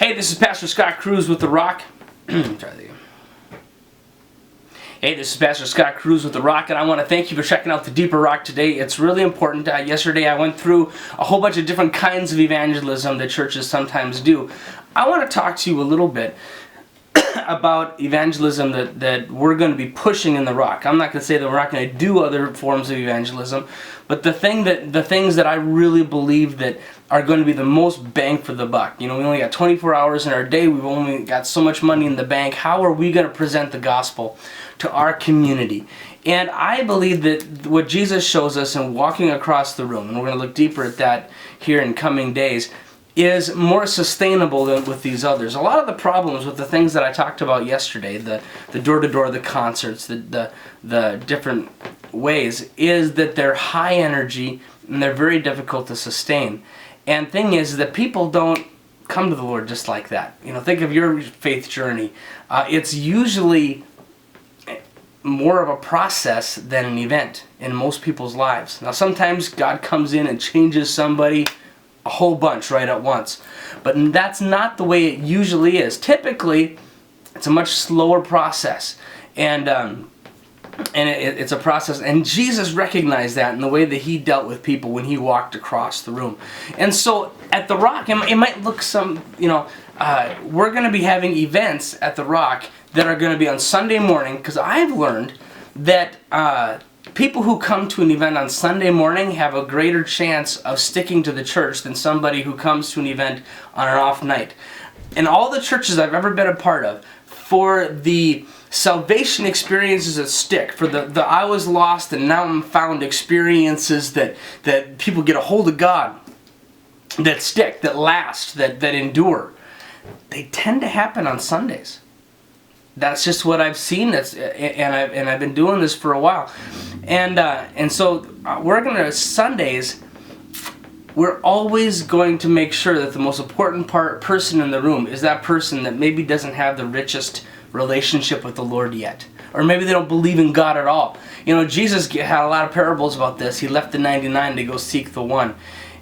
Hey, this is Pastor Scott Cruz with The Rock. Try that again. Hey, this is Pastor Scott Cruz with The Rock, and I want to thank you for checking out the Deeper Rock today. It's really important. Yesterday I went through a whole bunch of different kinds of evangelism that churches sometimes do. I want to talk to you a little bit about evangelism that we're going to be pushing in The Rock. I'm not going to say that we're not going to do other forms of evangelism, but the things that I really believe that are going to be the most bang for the buck. You know, we only got 24 hours in our day. We've only got so much money in the bank. How are we going to present the gospel to our community? And I believe that what Jesus shows us in walking across the room, and we're going to look deeper at that here in coming days, is more sustainable than with these others. A lot of the problems with the things that I talked about yesterday, the door-to-door, the concerts, the different ways, is that they're high energy and they're very difficult to sustain. And thing is that people don't come to the Lord just like that. You know, think of your faith journey. It's usually more of a process than an event in most people's lives. Now, sometimes God comes in and changes somebody a whole bunch right at once, but that's not the way it usually is. Typically, it's a much slower process, and it's a process, and Jesus recognized that in the way that he dealt with people when he walked across the room. And so at The Rock, it might look we're going to be having events at The Rock that are going to be on Sunday morning, because I've learned that people who come to an event on Sunday morning have a greater chance of sticking to the church than somebody who comes to an event on an off night. In all the churches I've ever been a part of, for the salvation experiences that stick, for the I was lost and now I'm found experiences that people get a hold of God, that stick, that last, that endure, they tend to happen on Sundays. That's just what I've seen. And I've been doing this for a while, and so we're gonna Sundays. We're always going to make sure that the most important person in the room is that person that maybe doesn't have the richest relationship with the Lord yet, or maybe they don't believe in God at all. You know, Jesus had a lot of parables about this. He left the 99 to go seek the one,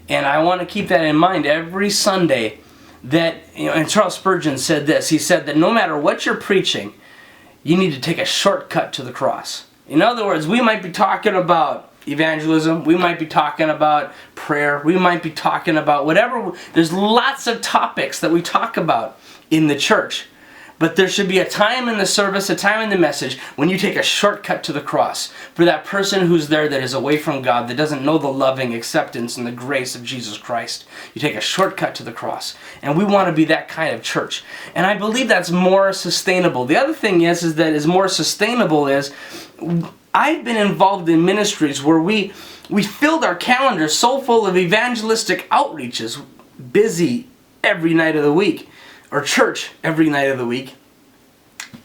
and I want to keep that in mind every Sunday. That, you know, and Charles Spurgeon said this. He said that no matter what you're preaching, you need to take a shortcut to the cross. In other words, we might be talking about evangelism, we might be talking about prayer, we might be talking about whatever. There's lots of topics that we talk about in the church. But there should be a time in the service, a time in the message, when you take a shortcut to the cross for that person who's there that is away from God, that doesn't know the loving acceptance and the grace of Jesus Christ. You take a shortcut to the cross. And we want to be that kind of church. And I believe that's more sustainable. The other thing is that is more sustainable is, I've been involved in ministries where we filled our calendars so full of evangelistic outreaches, busy every night of the week, or church every night of the week,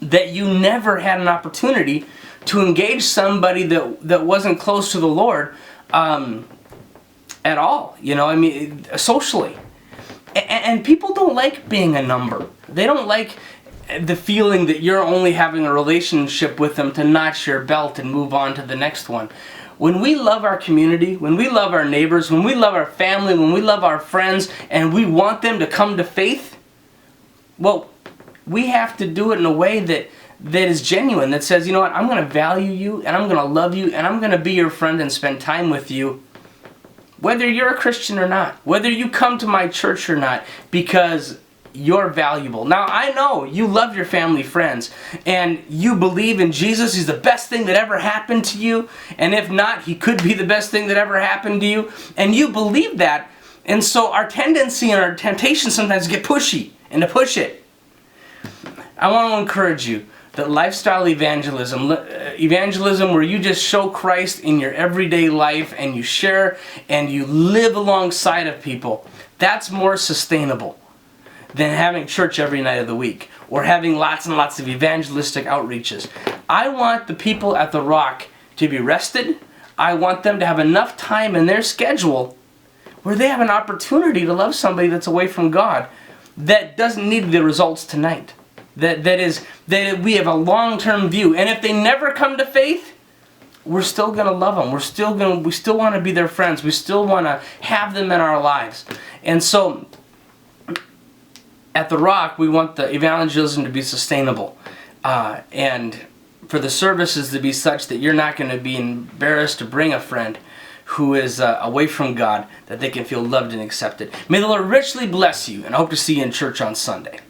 that you never had an opportunity to engage somebody that wasn't close to the Lord at all. You know, I mean, socially. And people don't like being a number. They don't like the feeling that you're only having a relationship with them to notch your belt and move on to the next one. When we love our community, when we love our neighbors, when we love our family, when we love our friends, and we want them to come to faith, well, we have to do it in a way that is genuine, that says, you know what, I'm going to value you, and I'm going to love you, and I'm going to be your friend and spend time with you, whether you're a Christian or not, whether you come to my church or not, because you're valuable. Now, I know you love your family, friends, and you believe in Jesus. He's the best thing that ever happened to you, and if not, he could be the best thing that ever happened to you, and you believe that, and so our tendency and our temptation sometimes to get pushy and to push it. I want to encourage you that lifestyle evangelism where you just show Christ in your everyday life and you share and you live alongside of people, that's more sustainable than having church every night of the week or having lots and lots of evangelistic outreaches. I want the people at The Rock to be rested. I want them to have enough time in their schedule where they have an opportunity to love somebody that's away from God, that doesn't need the results tonight. That we have a long-term view. And if they never come to faith, we're still going to love them. We still want to be their friends. We still want to have them in our lives. And so at The Rock, we want the evangelism to be sustainable, and for the services to be such that you're not going to be embarrassed to bring a friend who is away from God, that they can feel loved and accepted. May the Lord richly bless you, and I hope to see you in church on Sunday.